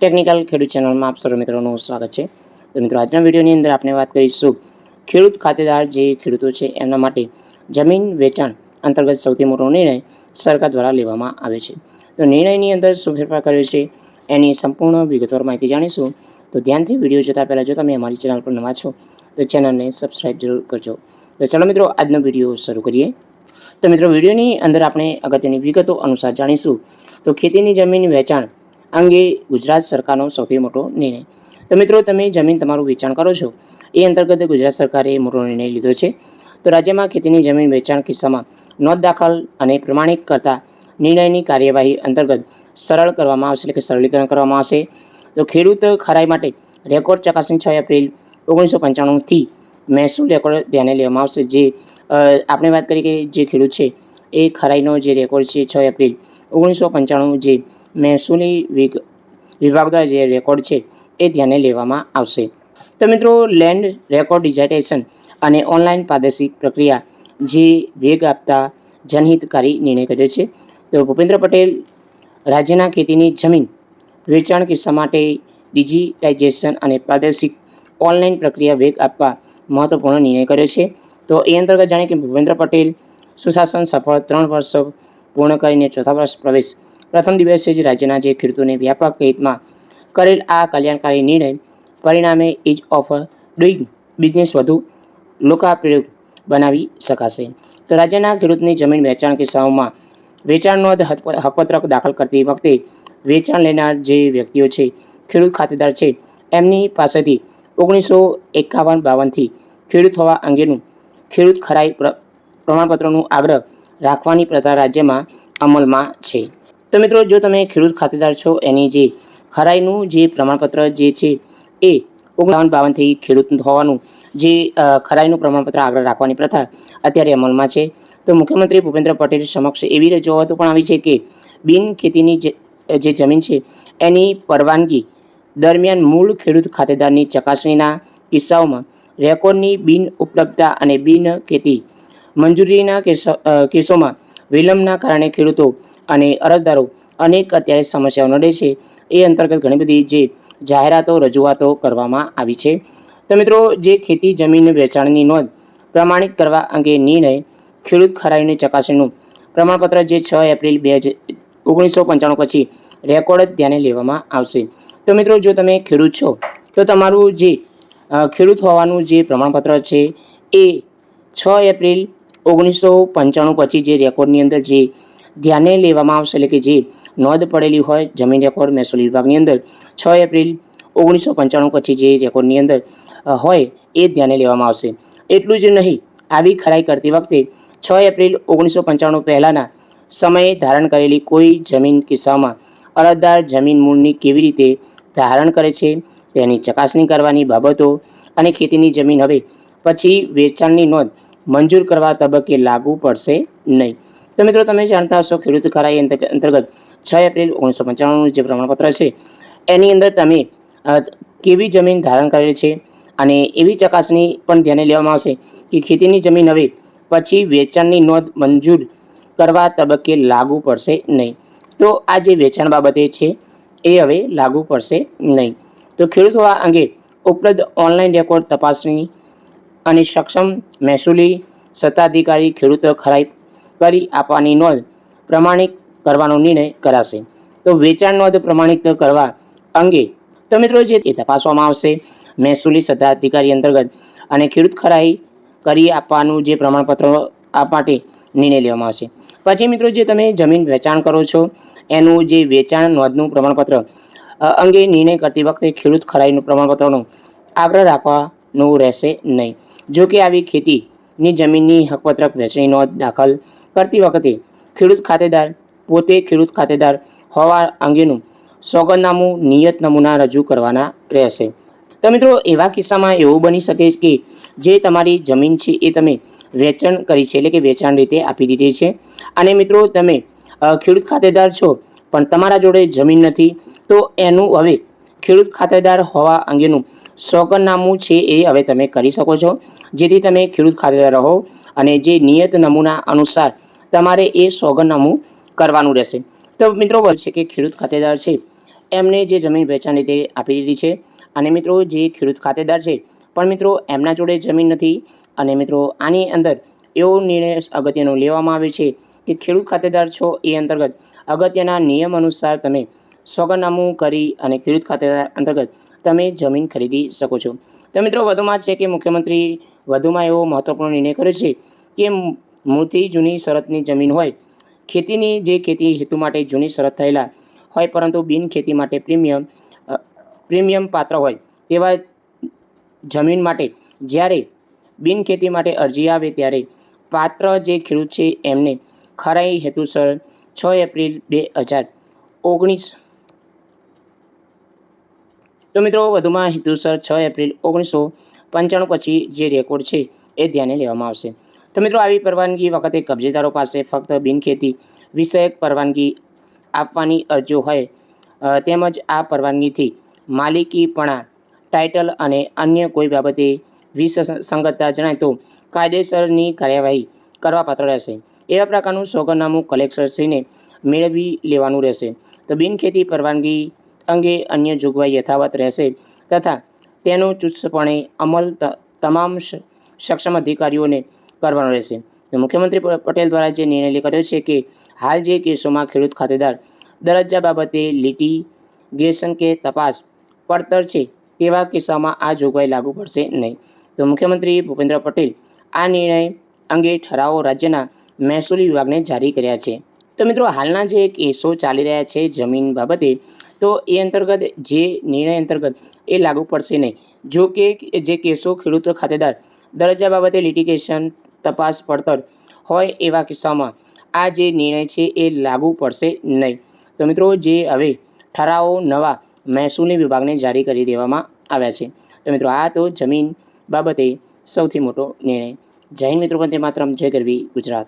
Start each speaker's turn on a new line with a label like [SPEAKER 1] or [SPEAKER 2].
[SPEAKER 1] Technical ખેડૂત ચેનલમાં આપ સર્વ મિત્રોનું સ્વાગત છે। તો મિત્રો આજના વિડીયોની અંદર આપણે વાત કરીશું ખેડૂત ખાતેદાર જે ખેડૂતો છે એમના માટે જમીન વેચાણ અંતર્ગત સૌથી મોટો નિર્ણય સરકાર દ્વારા લેવામાં આવે છે। તો નિર્ણયની અંદર શું ફેરફાર કર્યો છે એની સંપૂર્ણ વિગતવાર માહિતી જાણીશું। તો ધ્યાનથી વિડીયો જોતા પહેલાં જો તમે અમારી ચેનલ પર નવા છો તો ચેનલને સબસ્ક્રાઈબ જરૂર કરજો। તો ચાલો મિત્રો આજનો વિડીયો શરૂ કરીએ। તો મિત્રો વિડીયોની અંદર આપણે અગત્યની વિગતો અનુસાર જાણીશું તો ખેતીની જમીન વેચાણ અંગે ગુજરાત સરકારનો સૌથી મોટો નિર્ણય। તો મિત્રો તમે જમીન તમારું વેચાણ કરો છો એ અંતર્ગત ગુજરાત સરકારે મોટો નિર્ણય લીધો છે। તો રાજ્યમાં ખેતીની જમીન વેચાણ કિસ્સામાં નોંધ દાખલ અને પ્રમાણિત કરતા નિર્ણયની કાર્યવાહી અંતર્ગત સરળ કરવામાં આવશે, એટલે કે સરળીકરણ કરવામાં આવશે। તો ખેડૂત ખરાઈ માટે રેકોર્ડ ચકાસણી 6 એપ્રિલ 1995થી મહેસૂલ રેકોર્ડ ધ્યાને લેવામાં આવશે। જે આપણે વાત કરી કે જે ખેડૂત છે એ ખરાઈનો જે રેકોર્ડ છે 6 એપ્રિલ 1995 જે મહેસૂલી વિભાગ દ્વારા જે રેકોર્ડ છે એ ધ્યાને લેવામાં આવશે। તો મિત્રો લેન્ડ રેકોર્ડ ડિજિટાઇઝેશન અને ઓનલાઈન પારદર્શિક પ્રક્રિયા જે વેગ આપતા જનહિતકારી નિર્ણય કર્યો છે। તો ભૂપેન્દ્ર પટેલ રાજ્યના ખેતીની જમીન વેચાણ કિસ્સા માટે ડિજિટાઇઝેશન અને પારદર્શિક ઓનલાઈન પ્રક્રિયા વેગ આપવા મહત્વપૂર્ણ નિર્ણય કર્યો છે। તો એ અંતર્ગત જાણીએ કે ભૂપેન્દ્ર પટેલ સુશાસન સફળ 3 વર્ષ પૂર્ણ કરીને ચોથા વર્ષ પ્રવેશ પ્રથમ દિવસે જ રાજ્યના જે ખેડૂતોને વ્યાપક હિતમાં કરેલ આ કલ્યાણકારી નિર્ણય પરિણામે ઇઝ ઓફ ડુઈંગ બિઝનેસ વધુ લોકાપ્રિય બનાવી શકાશે। તો રાજ્યના ખેડૂતની જમીન વેચાણ કિસ્સાઓમાં વેચાણ નોંધ હકપત્રક દાખલ કરતી વખતે વેચાણ લેનાર જે વ્યક્તિઓ છે ખેડૂત ખાતેદાર છે એમની પાસેથી 1951-52થી ખેડૂત હોવા અંગેનું ખેડૂત ખરાઈ પ્રમાણપત્રનું આગ્રહ રાખવાની પ્રથા રાજ્યમાં અમલમાં છે। તો મિત્રો જો તમે ખેડૂત ખાતેદાર છો એની જે ખરાઈનું જે પ્રમાણપત્ર જે છે એ 1951-52થી ખેડૂત હોવાનું જે ખરાઈનું પ્રમાણપત્ર આગ્રહ રાખવાની પ્રથા અત્યારે અમલમાં છે। તો મુખ્યમંત્રી ભૂપેન્દ્ર પટેલ સમક્ષ એવી રજૂઆતો પણ આવી છે કે બિન ખેતીની જે જમીન છે એની પરવાનગી દરમિયાન મૂળ ખેડૂત ખાતેદારની ચકાસણીના કિસ્સાઓમાં રેકોર્ડની બિન ઉપલબ્ધતા અને બિન ખેતી મંજૂરીના કેસોમાં વિલંબના કારણે ખેડૂતો અને અરજદારો અનેક અત્યારે સમસ્યાઓ નડે છે। એ અંતર્ગત ઘણી બધી જે જાહેરાતો રજૂઆતો કરવામાં આવી છે। તો મિત્રો જે ખેતી જમીન વેચાણની નોંધ પ્રમાણિત કરવા અંગે નિર્ણય ખેડૂત ખરાઈની ચકાસણીનું પ્રમાણપત્ર જે 6 એપ્રિલ 1995 પછી રેકોર્ડ ધ્યાને લેવામાં આવશે। તો મિત્રો જો તમે ખેડૂત છો તો તમારું જે ખેડૂત હોવાનું જે પ્રમાણપત્ર છે એ 6 એપ્રિલ 1995 પછી જે રેકોર્ડની અંદર જે ધ્યાને લેવામાં આવશે, એટલે કે જે નોંધ પડેલી હોય જમીન રેકોર્ડ મહેસૂલ વિભાગની અંદર 6 એપ્રિલ 1995 પછી જે રેકોર્ડની અંદર હોય એ ધ્યાને લેવામાં આવશે। એટલું જ નહીં, આવી ખરાઈ કરતી વખતે 6 એપ્રિલ 1995 પહેલાંના સમયે ધારણ કરેલી કોઈ જમીન કિસ્સામાં અરજદાર જમીન મૂળની કેવી રીતે ધારણ કરે છે તેની ચકાસણી કરવાની બાબતો અને ખેતીની જમીન હવે પછી વેચાણની નોંધ મંજૂર કરવા તબક્કે લાગુ પડશે નહીં। તો મિત્રો તમે જાણતા હશો ખેડૂત ખરાઈ અંતર્ગત 6 એપ્રિલ 1995નું જે પ્રમાણપત્ર છે એની અંદર તમે કેવી જમીન ધારણ કરેલી છે અને એવી ચકાસણી પણ ધ્યાને લેવામાં આવશે કે ખેતીની જમીન હવે પછી વેચાણની નોંધ મંજૂર કરવા તબક્કે લાગુ પડશે નહીં। તો આ જે વેચાણ બાબતે છે એ હવે લાગુ પડશે નહીં। તો ખેડૂત હોવા અંગે ઉપલબ્ધ ઓનલાઈન રેકોર્ડ તપાસણી અને સક્ષમ મહેસૂલી સત્તાધિકારી ખેડૂત ખરાઈ કરી આપવાની નોંધ પ્રમાણિત કરવાનો નિર્ણય કરાશે। તો વેચાણ નોંધ પ્રમાણિત કરવા અંગે તો મિત્રો જે એ તપાસવામાં આવશે મહેસૂલી સત્તાધિકારી અંતર્ગત અને ખેડૂત ખરાઈ કરી આપવાનું જે પ્રમાણપત્ર આ માટે નિર્ણય લેવામાં આવશે। પછી મિત્રો જે તમે જમીન વેચાણ કરો છો એનું જે વેચાણ નોંધનું પ્રમાણપત્ર અંગે નિર્ણય કરતી વખતે ખેડૂત ખરાઈનું પ્રમાણપત્રનો આગ્રહ રાખવાનું રહેશે નહીં। જો કે આવી ખેતીની જમીનની હકપત્રક વેચણી નોંધ દાખલ કરતી વખતે ખેડૂત ખાતેદાર પોતે ખેડૂત ખાતેદાર હોવા અંગેનું સોગંદનામું નિયત નમૂના રજૂ કરવાના રહેશે। તો મિત્રો એવા કિસ્સામાં એવું બની શકે કે જે તમારી જમીન છે એ તમે વેચાણ કરી છે, એટલે કે વેચાણ રીતે આપી દીધી છે અને મિત્રો તમે ખેડૂત ખાતેદાર છો પણ તમારા જોડે જમીન નથી, તો એનું હવે ખેડૂત ખાતેદાર હોવા અંગેનું સોગંદનામું છે એ હવે તમે કરી શકો છો, જેથી તમે ખેડૂત ખાતેદાર રહો અને જે નિયત નમૂના અનુસાર તમારે એ સોગંદનામું કરવાનું રહેશે। તો મિત્રો છે કે ખેડૂત ખાતેદાર છે એમને જે જમીન વેચાણ રીતે આપી દીધી છે અને મિત્રો જે ખેડૂત ખાતેદાર છે પણ મિત્રો એમના જોડે જમીન નથી અને મિત્રો આની અંદર એવો નિર્ણય અગત્યનો લેવામાં આવે છે કે ખેડૂત ખાતેદાર છો એ અંતર્ગત અગત્યના નિયમ અનુસાર તમે સોગંદનામું કરી અને ખેડૂત ખાતેદાર અંતર્ગત તમે જમીન ખરીદી શકો છો. તો મિત્રો વધુમાં છે કે મુખ્યમંત્રી વધુમાં એવો મહત્વપૂર્ણ નિર્ણય કર્યો છે કે મૂળથી જૂની શરતની જમીન હોય, ખેતીની જે ખેતી હેતુ માટે જૂની શરત થયેલા હોય પરંતુ બિન ખેતી માટે પ્રીમિયમ પાત્ર હોય તેવા જમીન માટે જ્યારે બિન ખેતી માટે અરજી આવે ત્યારે પાત્ર જે ખેડૂત છે એમને ખરાઈ હેતુસર 6 એપ્રિલ 2019 તો મિત્રો વધુમાં હેતુસર 6 એપ્રિલ 1995 પછી જે રેકોર્ડ છે એ ધ્યાને લેવામાં આવશે. તો મિત્રો આવી પરવાનગી વખતે કબજેદારો પાસે ફક્ત બિનખેતી વિષયક પરવાનગી આપવાની અરજીઓ હોય તેમજ આ પરવાનગીથી માલિકીપણા, ટાઇટલ અને અન્ય કોઈ બાબતે વિસંગતતા જણાય તો કાયદેસરની કાર્યવાહી કરવાપાત્ર રહેશે. એવા પ્રકારનું સોગંદનામું કલેક્ટરશ્રીને મેળવી લેવાનું રહેશે. તો બિનખેતી પરવાનગી અંગે અન્ય જોગવાઈ યથાવત રહેશે તથા તેનો ચુસ્તપણે અમલ તમામ સક્ષમ અધિકારીઓને કરવાનો રહેશે. તો મુખ્યમંત્રી પટેલ દ્વારા જે નિર્ણય કર્યો છે કે હાલ જે કેસોમાં ખેડૂત ખાતેદાર દરજ્જા બાબતે લિટિગેશન કે તપાસ પડતર છે તેવા કિસ્સામાં આ જોગવાઈ લાગુ પડશે નહીં. તો મુખ્યમંત્રી ભૂપેન્દ્ર પટેલ આ નિર્ણય અંગે ઠરાવો રાજ્યના મહેસૂલી વિભાગને જારી કર્યા છે. તો મિત્રો હાલના જે કેસો ચાલી રહ્યા છે જમીન બાબતે તો એ અંતર્ગત જે નિર્ણય અંતર્ગત એ લાગુ પડશે નહીં. જો કે જે કેસો ખેડૂત ખાતેદાર દરજ્જા બાબતે લિટિગેશન તપાસ પડતર હોય એવા કિસ્સામાં આ જે નિર્ણય છે એ લાગુ પડશે નહીં. તો મિત્રો જે હવે ઠરાવો નવા મહેસૂલી વિભાગને જારી કરી દેવામાં આવ્યા છે. તો મિત્રો આ તો જમીન બાબતે સૌથી મોટો નિર્ણય. જય હિન્દ મિત્રો, વંદે માતરમ, જય ગરવી ગુજરાત.